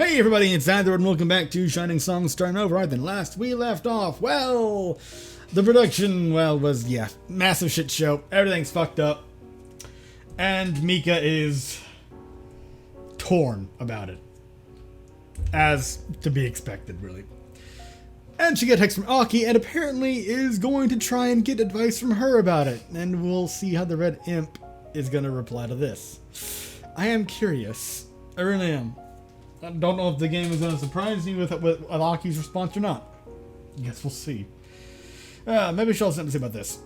Hey everybody, it's Adler and welcome back to Shining Song Starnova. Right then, last we left off, well, the production, was, massive shit show. Everything's fucked up. And Mika is torn about it. As to be expected, really. And she gets a text from Aki and apparently is going to try and get advice from her about it. And we'll see how the Red Imp is going to reply to this. I am curious. I really am. I don't know if the game is going to surprise you with Aki's response or not. I guess we'll see. Maybe she'll have something to say about this.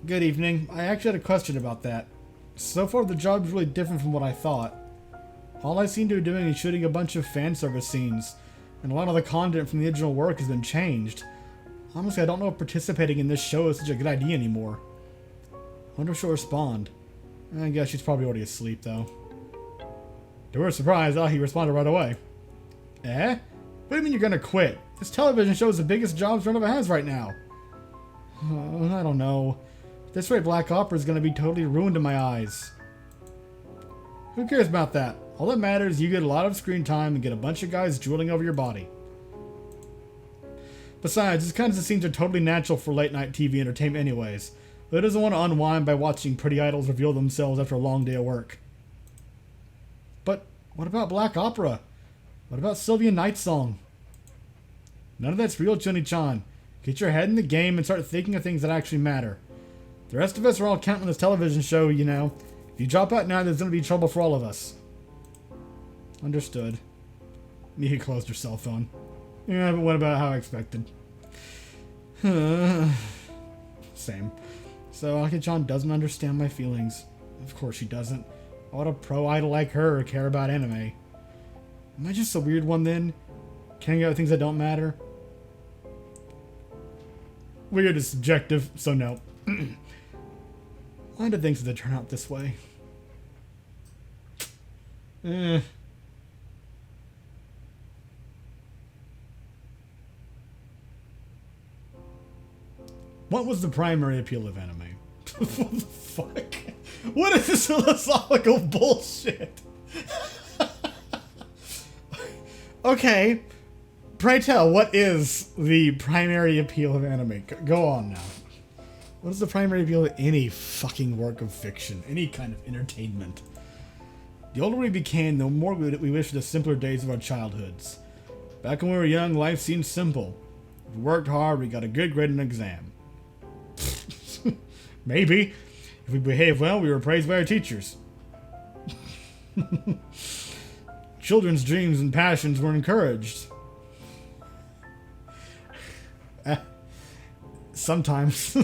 Good evening. I actually had a question about that. So far, the job's really different from what I thought. All I seem to be doing is shooting a bunch of fan service scenes, and a lot of the content from the original work has been changed. Honestly, I don't know if participating in this show is such a good idea anymore. I wonder if she'll respond. I guess she's probably already asleep, though. To her surprise, he responded right away. Eh? What do you mean you're gonna quit? This television show is the biggest job Starnova has right now. I don't know. At this rate, Black Opera is gonna be totally ruined in my eyes. Who cares about that? All that matters is you get a lot of screen time and get a bunch of guys drooling over your body. Besides, these kinds of scenes are totally natural for late night TV entertainment anyways. Who doesn't want to unwind by watching pretty idols reveal themselves after a long day of work? But what about Black Opera? What about Sylvia Night Song? None of that's real, Chuni-chan. Get your head in the game and start thinking of things that actually matter. The rest of us are all counting on this television show, you know. If you drop out now, there's going to be trouble for all of us. Understood. Mika closed her cell phone. Yeah, but what about how I expected? Same. So Aki-chan doesn't understand my feelings. Of course she doesn't. Why would a pro idol like her care about anime? Am I just a weird one then? Caring about things that don't matter? Weird is subjective, so no. Why did things have to turn out this way? What was the primary appeal of anime? What the fuck? What is this philosophical bullshit? Okay. Pray tell, what is the primary appeal of anime? Go on now. What is the primary appeal of any fucking work of fiction? Any kind of entertainment? The older we became, the more we wish for the simpler days of our childhoods. Back when we were young, life seemed simple. If we worked hard, we got a good grade in an exam. Maybe. If we behaved well, we were praised by our teachers. Children's dreams and passions were encouraged. Sometimes.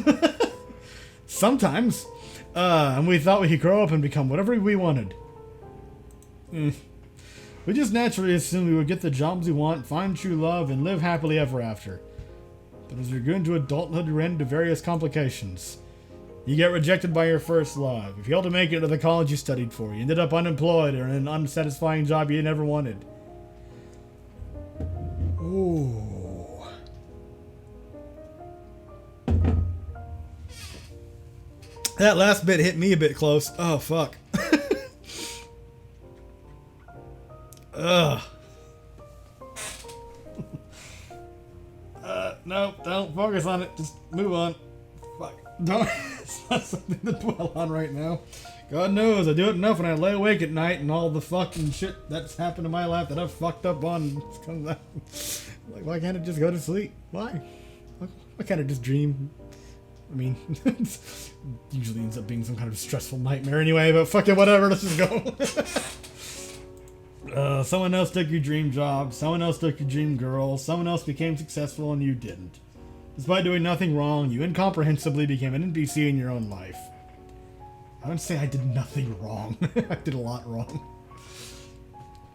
Sometimes. And we thought we could grow up and become whatever we wanted. We just naturally assumed we would get the jobs we want, find true love, and live happily ever after. But as we grew into adulthood, we ran into various complications. You get rejected by your first love. You failed to make it to the college you studied for. You ended up unemployed or in an unsatisfying job you never wanted. Ooh. That last bit hit me a bit close. Oh, fuck. Ugh. No, don't focus on it. Just move on. Fuck. Don't. It's not something to dwell on right now. God knows, I do it enough when I lay awake at night and all the fucking shit that's happened in my life that I've fucked up on comes out. Like, why can't I just go to sleep? Why? Why can't I just dream? I mean, it usually ends up being some kind of stressful nightmare anyway, but fuck it, whatever, let's just go. Someone else took your dream job, someone else took your dream girl, someone else became successful and you didn't. Despite doing nothing wrong, you incomprehensibly became an NPC in your own life. I wouldn't say I did nothing wrong. I did a lot wrong.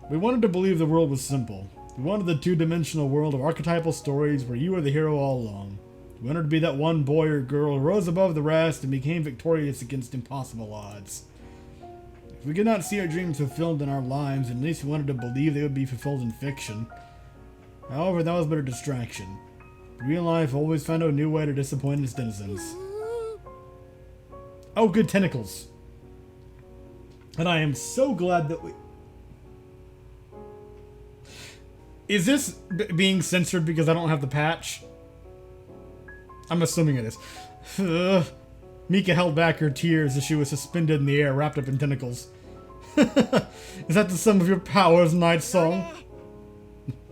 We wanted to believe the world was simple. We wanted the two-dimensional world of archetypal stories where you were the hero all along. We wanted to be that one boy or girl who rose above the rest and became victorious against impossible odds. If we could not see our dreams fulfilled in our lives, at least we wanted to believe they would be fulfilled in fiction. However, that was but a distraction. Real life always found a new way to disappoint its denizens. Oh, good tentacles. And I am so glad that we... Is this being censored because I don't have the patch? I'm assuming it is. Ugh. Mika held back her tears as she was suspended in the air, wrapped up in tentacles. Is that the sum of your powers, Night Song?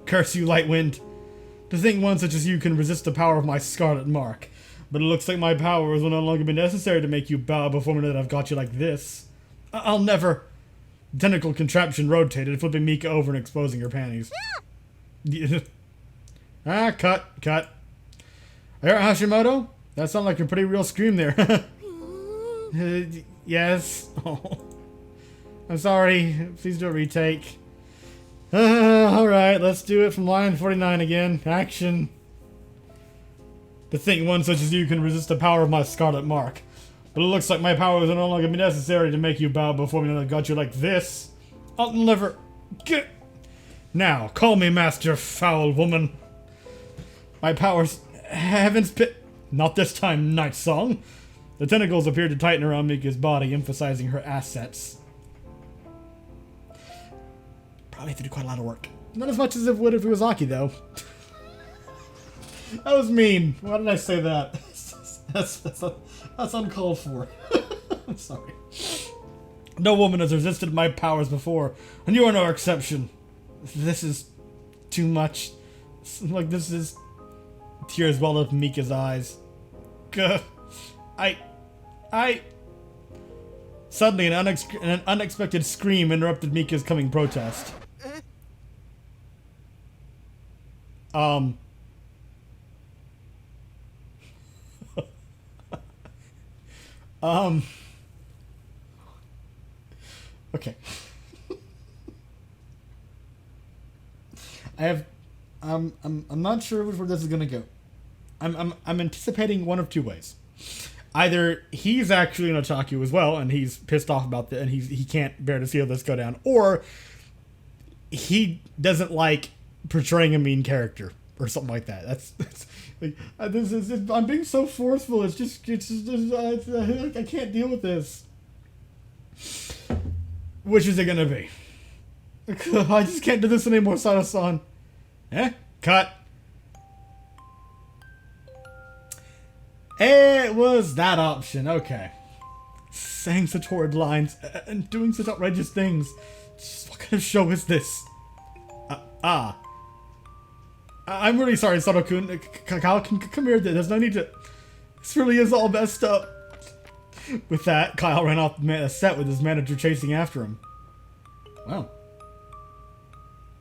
Curse you, Light Wind. To think one such as you can resist the power of my scarlet mark. But it looks like my powers will no longer be necessary to make you bow before me that I've got you like this. I'll never... The tentacle contraption rotated, flipping Mika over and exposing her panties. Cut. Alright, Hashimoto? That sounded like a pretty real scream there. Yes. Oh. I'm sorry. Please do a retake. Alright, let's do it from line 49 again. Action. To think one such as you can resist the power of my scarlet mark. But it looks like my powers are no longer be necessary to make you bow before me that I got you like this. I'll never... Get... Now, call me Master Foul Woman. My powers... Heaven's pit... Not this time, Night Song. The tentacles appeared to tighten around Mika's body, emphasizing her assets. Probably have to do quite a lot of work. Not as much as it would if it was Aki, though. That was mean. Why did I say that? That's uncalled for. I'm sorry. No woman has resisted my powers before, and you are no exception. This is too much. Like, this is... Tears welled up in Mika's eyes. Gah. Suddenly, an unexpected scream interrupted Mika's coming protest. Okay. I'm not sure where this is gonna go. I'm anticipating one of two ways. Either he's actually an otaku as well, and he's pissed off about that, and he can't bear to see how this go down, or he doesn't like portraying a mean character or something like that. That's like this is I'm being so forceful. I can't deal with this. Which is it gonna be? I just can't do this anymore, Sada-san. Cut. It was that option, okay. Saying such horrid lines and doing such outrageous things. Just what kind of show is this? I'm really sorry, Sato-kun. Kyle, come here. There's no need to... This really is all messed up. With that, Kyle ran off the set with his manager chasing after him. Wow.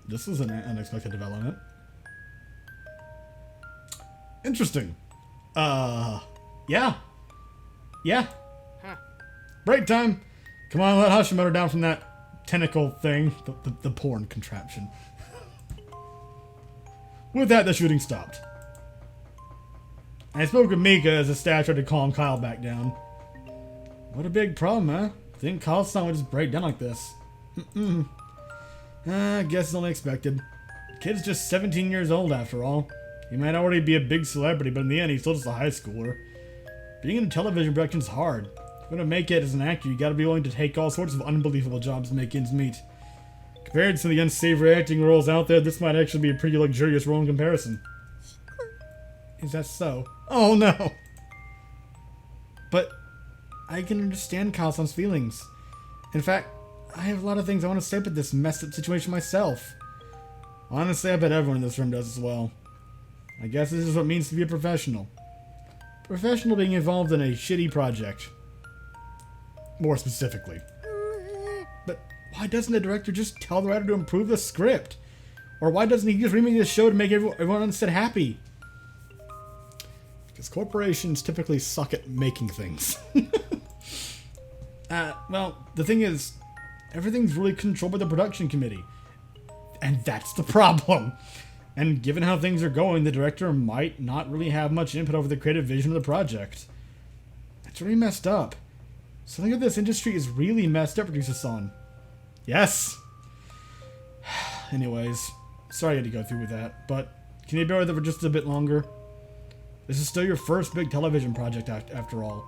This was an unexpected development. Interesting. Yeah. Huh. Break time. Come on, let Hashimoto down from that tentacle thing. The porn contraption. With that, the shooting stopped. I spoke with Mika as the staff tried to calm Kyle back down. What a big problem, huh? Think Kyle-san would just break down like this. I guess it's only expected. Kid's just 17 years old after all. He might already be a big celebrity, but in the end, he's still just a high schooler. Being in television production is hard. If you want to make it as an actor, you gotta be willing to take all sorts of unbelievable jobs to make ends meet. Compared to the unsavory acting roles out there, this might actually be a pretty luxurious role in comparison. Is that so? Oh no! But I can understand Kyle-san's feelings. In fact, I have a lot of things I want to say about this messed up situation myself. Honestly, I bet everyone in this room does as well. I guess this is what it means to be a professional. Professional being involved in a shitty project. More specifically. But why doesn't the director just tell the writer to improve the script? Or why doesn't he just remake the show to make everyone on the set happy? Because corporations typically suck at making things. Well, the thing is, everything's really controlled by the production committee. And that's the problem. And given how things are going, the director might not really have much input over the creative vision of the project. That's really messed up. Something of this industry is really messed up, Producer-san. Yes! Anyways, sorry I had to go through with that, but can you bear with it for just a bit longer? This is still your first big television project after all.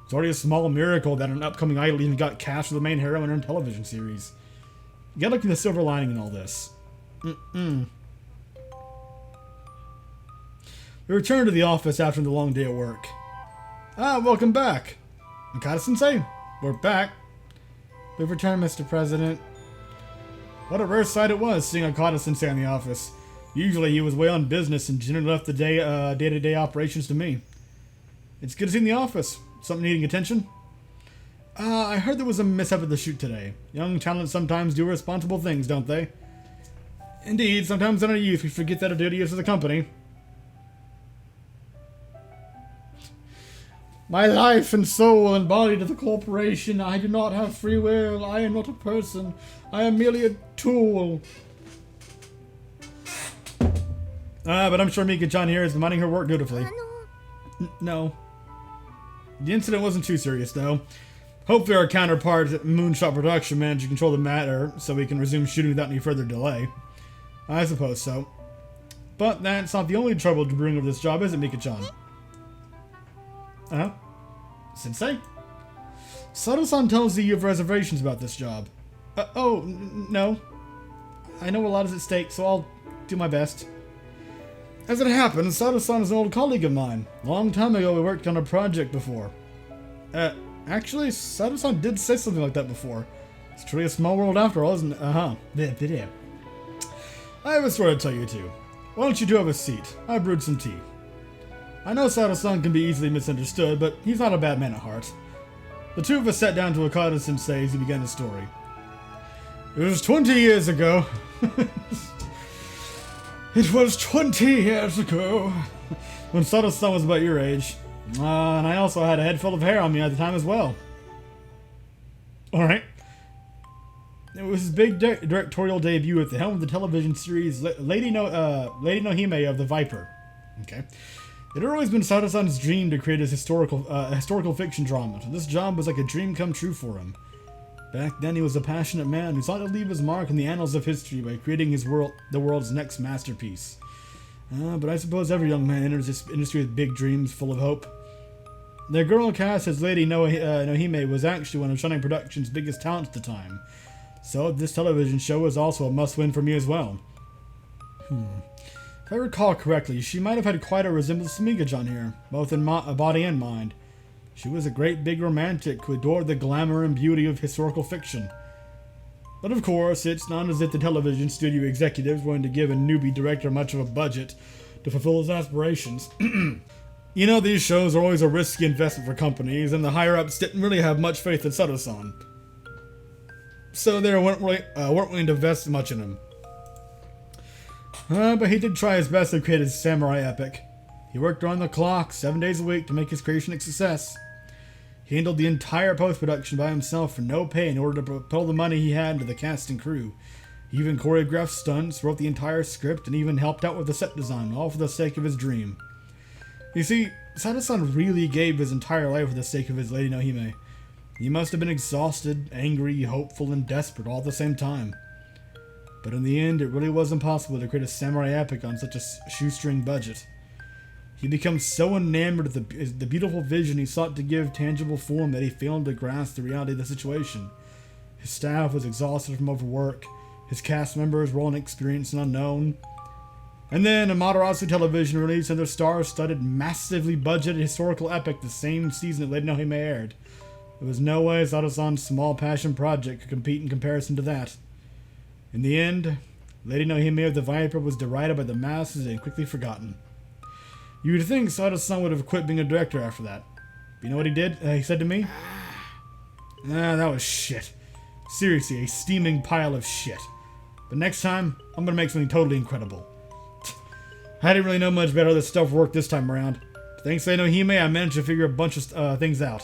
It's already a small miracle that an upcoming idol even got cast for the main heroine in a television series. You gotta look at the silver lining in all this. We returned to the office after the long day at work. Ah, welcome back. Mikado-sensei, we're back. We've returned, Mr. President. What a rare sight it was seeing Okada-sensei in the office. Usually he was way on business and generally left the day-to-day operations to me. It's good to see you in the office. Something needing attention? I heard there was a mishap at the shoot today. Young talents sometimes do irresponsible things, don't they? Indeed, sometimes in our youth we forget that our duty is to the company. My life and soul and body to the corporation. I do not have free will. I am not a person. I am merely a tool. But I'm sure Mika-chan here is minding her work dutifully. No. The incident wasn't too serious, though. Hopefully our counterpart at Moonshot Production managed to control the matter so we can resume shooting without any further delay. I suppose so. But that's not the only trouble to bring over this job, is it, Mika-chan? Sensei? Sato-san tells you have reservations about this job. No. I know a lot is at stake, so I'll do my best. As it happens, Sato-san is an old colleague of mine. Long time ago we worked on a project before. Actually, Sato-san did say something like that before. It's truly a small world after all, isn't it? I have a story to tell you too. Why don't you two have a seat? I brewed some tea. I know Sato-san can be easily misunderstood, but he's not a bad man at heart. The two of us sat down to Okada-sensei as he began his story. It was 20 years ago. It was 20 years ago. When Sato-san was about your age. And I also had a head full of hair on me at the time as well. Alright. It was his big directorial debut at the helm of the television series Lady Nohime of the Viper. Okay. It had always been Sato-san's dream to create his historical fiction drama. So this job was like a dream come true for him. Back then he was a passionate man who sought to leave his mark in the annals of history by creating the world's next masterpiece. But I suppose every young man enters this industry with big dreams, full of hope. The girl cast as Lady Nohime was actually one of Shining Productions' biggest talents at the time. So this television show was also a must-win for me as well. If I recall correctly, she might have had quite a resemblance to Mika-chan here, both in body and mind. She was a great big romantic who adored the glamour and beauty of historical fiction. But of course, it's not as if the television studio executives wanted to give a newbie director much of a budget to fulfill his aspirations. You know, these shows are always a risky investment for companies, and the higher-ups didn't really have much faith in Sato-san. So they weren't willing to invest much in him. But he did try his best to create his samurai epic. He worked around the clock, 7 days a week, to make his creation a success. He handled the entire post-production by himself for no pay in order to propel the money he had into the cast and crew. He even choreographed stunts, wrote the entire script, and even helped out with the set design, all for the sake of his dream. You see, Sato-san really gave his entire life for the sake of his Lady Nohime. He must have been exhausted, angry, hopeful, and desperate all at the same time. But in the end, it really was impossible to create a samurai epic on such a shoestring budget. He becomes so enamored of the beautiful vision he sought to give tangible form that he failed to grasp the reality of the situation. His staff was exhausted from overwork. His cast members were all inexperienced and unknown. And then Amaterasu Television released another star-studded, massively budgeted historical epic the same season that Lady Nohime aired. There was no way Sato-san's small passion project could compete in comparison to that. In the end, Lady Nohime of the Viper was derided by the masses and quickly forgotten. You'd think Sato-san would have quit being a director after that. But you know what he did? He said to me? That was shit. Seriously, a steaming pile of shit. But next time, I'm gonna make something totally incredible. I didn't really know much about how this stuff worked this time around. But thanks to Nohime, I managed to figure a bunch of things out.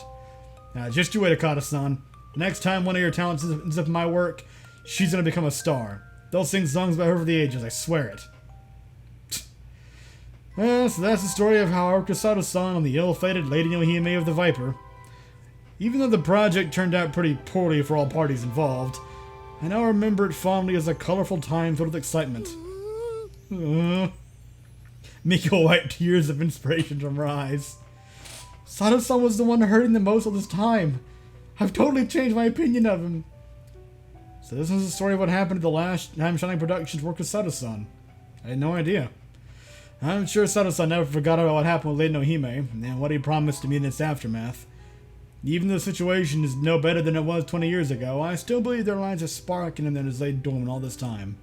Just you wait, Okada-san. Next time one of your talents ends up in my work, she's gonna become a star. They'll sing songs about her for the ages, I swear it. So that's the story of how I worked with Sato-san on the ill-fated Lady Nohime of the Viper. Even though the project turned out pretty poorly for all parties involved, I now remember it fondly as a colorful time filled with excitement. Miko wiped tears of inspiration from her eyes. Sato-san was the one hurting the most all this time. I've totally changed my opinion of him. So this is the story of what happened at the last time Shining Productions worked with Sato-san. I had no idea. I'm sure Sato-san never forgot about what happened with Lady Nohime, and what he promised to me in its aftermath. Even though the situation is no better than it was 20 years ago, I still believe there lies a spark in him that has laid dormant all this time.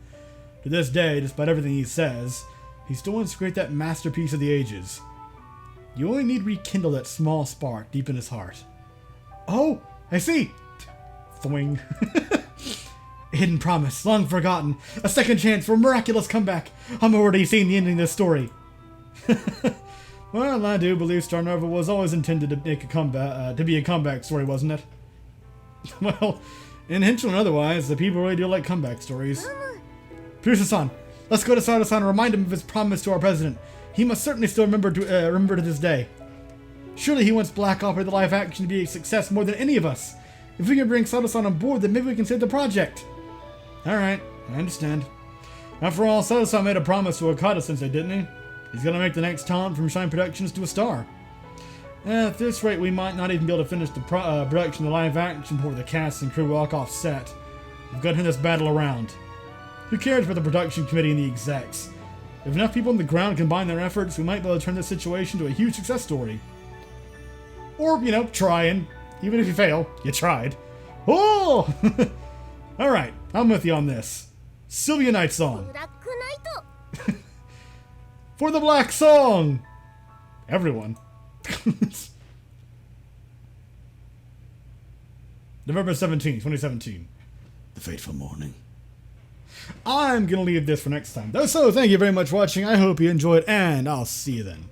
To this day, despite everything he says, he still wants to create that masterpiece of the ages. You only need to rekindle that small spark deep in his heart. Oh, I see! Thoing. A hidden promise, long forgotten. A second chance for a miraculous comeback. I'm already seeing the ending of this story. Well, I do believe Starnova was always intended to make a comeback, to be a comeback story, wasn't it? Well, intentional and otherwise, the people really do like comeback stories. Pusa-san, let's go to Sato-san and remind him of his promise to our president. He must certainly still remember to this day. Surely he wants Black Opera the live action to be a success more than any of us. If we can bring Sato-san on board, then maybe we can save the project. Alright, I understand. After all, Sato-san made a promise to Okada-sensei, didn't he? He's gonna make the next talent from Shine Productions to a star. At this rate, we might not even be able to finish the production of the live action before the cast and crew walk off set. We've got to turn this battle around. Who cares about the production committee and the execs? If enough people on the ground combine their efforts, we might be able to turn this situation to a huge success story. Or, you know, try and, even if you fail, you tried. Oh! Alright, I'm with you on this. Sylvia Night Song. For the Black Song! Everyone. November 17th, 2017. The fateful morning. I'm gonna leave this for next time, though, so thank you very much for watching. I hope you enjoyed, and I'll see you then.